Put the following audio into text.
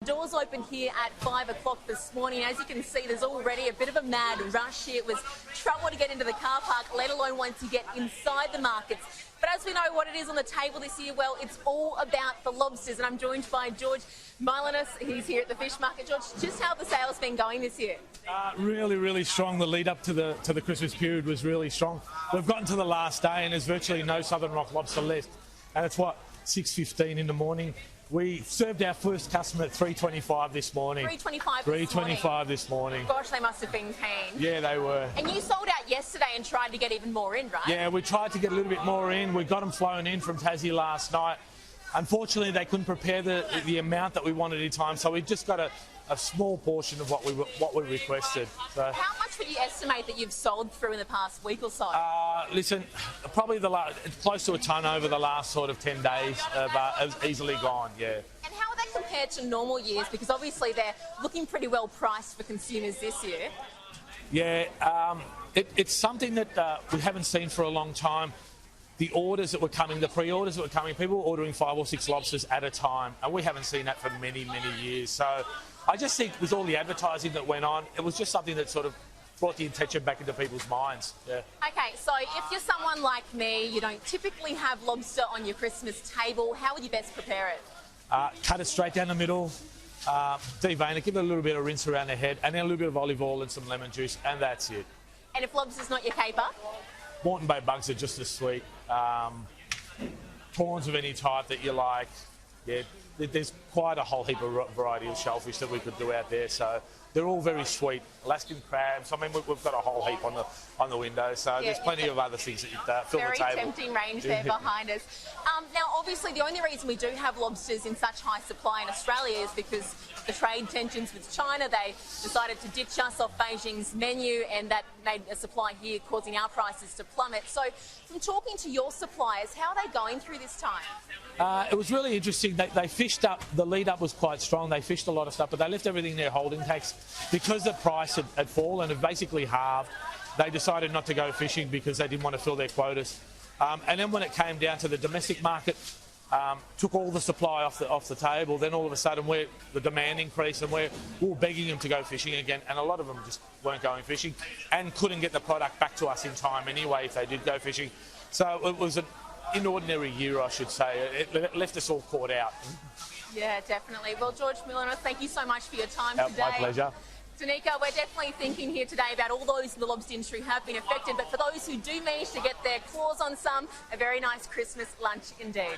Doors open here at 5 o'clock this morning. As you can see, there's already a bit of a mad rush here. It was trouble to get into the car park, let alone once you get inside the markets. But as we know what it is on the table this year, well, it's all about the lobsters. And I'm joined by George Milonas. He's here at the fish market. George, just how have the sales been going this year? Really strong. The lead up to the Christmas period was really strong. We've gotten to the last day and there's virtually no Southern Rock Lobster left. And it's 6:15 in the morning. We served our first customer at 3:25 this morning. 3:25 this morning. Gosh, they must have been keen. Yeah, they were. And you sold out yesterday and tried to get even more in, right? Yeah, we tried to get a little bit more in. We got them flown in from Tassie last night. Unfortunately, they couldn't prepare the amount that we wanted in time, so we just got a small portion of what we requested. So, how much would you estimate that you've sold through in the past week or so? Listen, probably it's close to a tonne over the last sort of 10 days, but easily gone, yeah. And how are they compared to normal years? Because obviously they're looking pretty well priced for consumers this year. Yeah, it's something that we haven't seen for a long time. The orders that were coming, the pre-orders that were coming, people were ordering 5 or 6 lobsters at a time, and we haven't seen that for many years. So I just think with all the advertising that went on, it was just something that sort of brought the attention back into people's minds. Yeah. Okay, so if you're someone like me, you don't typically have lobster on your Christmas table, how would you best prepare it? Cut it straight down the middle, devein it, give it a little bit of rinse around the head, and then a little bit of olive oil and some lemon juice, and that's it. And if lobster's not your caper? Moreton Bay bugs are just as sweet. Prawns of any type that you like. Yeah, there's quite a whole heap of variety of shellfish that we could do out there. So they're all very sweet. Alaskan crabs. I mean, we've got a whole heap on the window. So there's plenty of other things that you fill the table. Very tempting range there behind us. Now, obviously, the only reason we do have lobsters in such high supply in Australia is because the trade tensions with China. They decided to ditch us off Beijing's menu, and that made a supply here, causing our prices to plummet. So, from talking to your suppliers, how are they going through this time? It was really interesting. They fished up. The lead up was quite strong. They fished a lot of stuff, but they left everything in their holding tanks because the price had fallen and had halved. They decided not to go fishing because they didn't want to fill their quotas. And then when it came down to the domestic market, took all the supply off the table. Then all of a sudden, the demand increased, and we were begging them to go fishing again. And a lot of them just weren't going fishing and couldn't get the product back to us in time anyway if they did go fishing. So it was an inordinary year, I should say. It left us all caught out. Yeah, definitely. Well, George Milonas, thank you so much for your time today. My pleasure. Danica, we're definitely thinking here today about all those in the lobster industry have been affected, but for those who do manage to get their claws on some, a very nice Christmas lunch indeed.